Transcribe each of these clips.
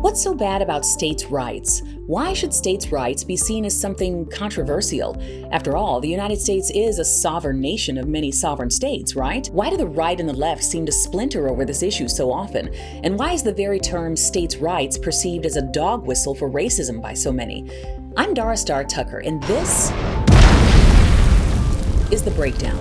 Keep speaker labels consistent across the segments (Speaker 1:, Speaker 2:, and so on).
Speaker 1: What's so bad about states' rights? Why should states' rights be seen as something controversial? After all, the United States is a sovereign nation of many sovereign states, right? Why do the right and the left seem to splinter over this issue so often? And why is the very term states' rights perceived as a dog whistle for racism by so many? I'm Dara Starr Tucker, and this is The Breakdown.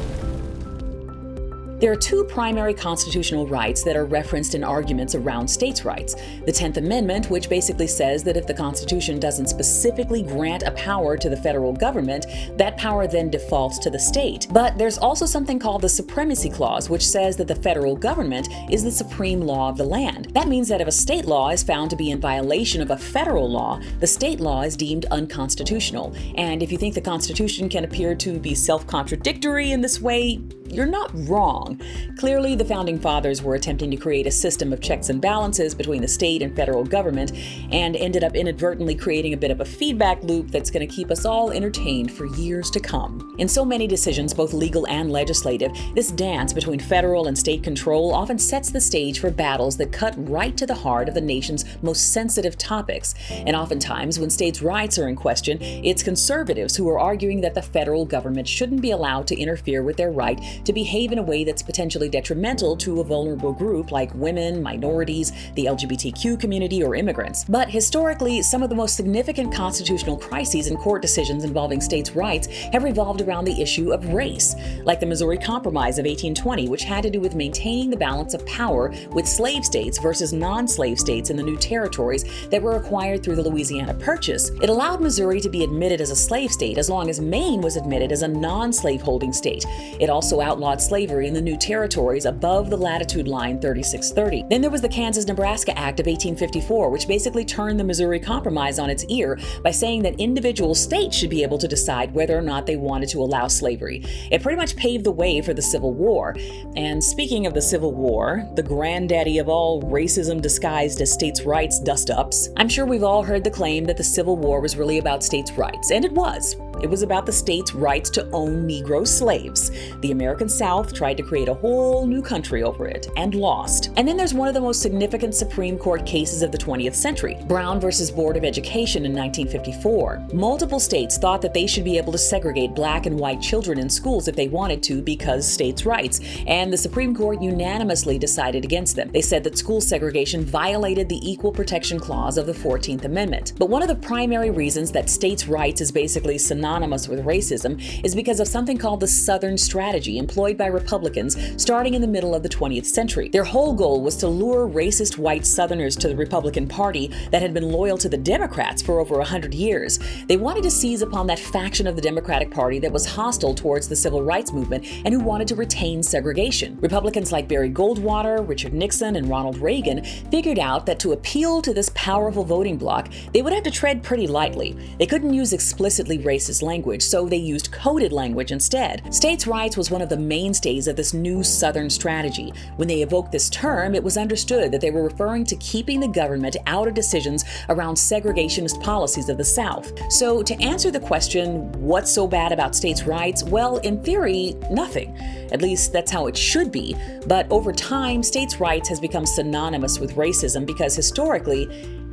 Speaker 1: There are two primary constitutional rights that are referenced in arguments around states' rights. The 10th Amendment, which basically says that if the Constitution doesn't specifically grant a power to the federal government, that power then defaults to the state. But there's also something called the Supremacy Clause, which says that the federal government is the supreme law of the land. That means that if a state law is found to be in violation of a federal law, the state law is deemed unconstitutional. And if you think the Constitution can appear to be self-contradictory in this way, you're not wrong. Clearly, the Founding Fathers were attempting to create a system of checks and balances between the state and federal government and ended up inadvertently creating a bit of a feedback loop that's going to keep us all entertained for years to come. In so many decisions, both legal and legislative, this dance between federal and state control often sets the stage for battles that cut right to the heart of the nation's most sensitive topics. And oftentimes, when states' rights are in question, it's conservatives who are arguing that the federal government shouldn't be allowed to interfere with their right to behave in a way that's potentially detrimental to a vulnerable group like women, minorities, the LGBTQ community, or immigrants. But historically, some of the most significant constitutional crises and court decisions involving states' rights have revolved around the issue of race, like the Missouri Compromise of 1820, which had to do with maintaining the balance of power with slave states versus non-slave states in the new territories that were acquired through the Louisiana Purchase. It allowed Missouri to be admitted as a slave state as long as Maine was admitted as a non-slave-holding state. It also outlawed slavery in the new territories above the latitude line 3630. Then there was the Kansas-Nebraska Act of 1854, which basically turned the Missouri Compromise on its ear by saying that individual states should be able to decide whether or not they wanted to allow slavery. It pretty much paved the way for the Civil War. And speaking of the Civil War, the granddaddy of all racism disguised as states' rights dust-ups, I'm sure we've all heard the claim that the Civil War was really about states' rights, and it was. It was about the state's rights to own Negro slaves. The American South tried to create a whole new country over it, and lost. And then there's one of the most significant Supreme Court cases of the 20th century, Brown versus Board of Education in 1954. Multiple states thought that they should be able to segregate black and white children in schools if they wanted to because states' rights, and the Supreme Court unanimously decided against them. They said that school segregation violated the Equal Protection Clause of the 14th Amendment. But one of the primary reasons that states' rights is basically synonymous with racism is because of something called the Southern strategy employed by Republicans starting in the middle of the 20th century. Their whole goal was to lure racist white Southerners to the Republican Party that had been loyal to the Democrats for over 100 years. They wanted to seize upon that faction of the Democratic Party that was hostile towards the civil rights movement and who wanted to retain segregation. Republicans like Barry Goldwater, Richard Nixon, and Ronald Reagan figured out that to appeal to this powerful voting bloc, they would have to tread pretty lightly. They couldn't use explicitly racist language, so they used coded language instead. States' rights was one of the mainstays of this new Southern strategy. When they evoked this term, it was understood that they were referring to keeping the government out of decisions around segregationist policies of the South. So to answer the question, what's so bad about states' rights? Well, in theory, nothing. At least that's how it should be. But over time, states' rights has become synonymous with racism because historically,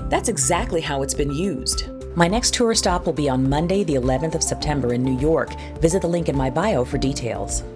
Speaker 1: that's exactly how it's been used. My next tour stop will be on Monday, the 11th of September in New York. Visit the link in my bio for details.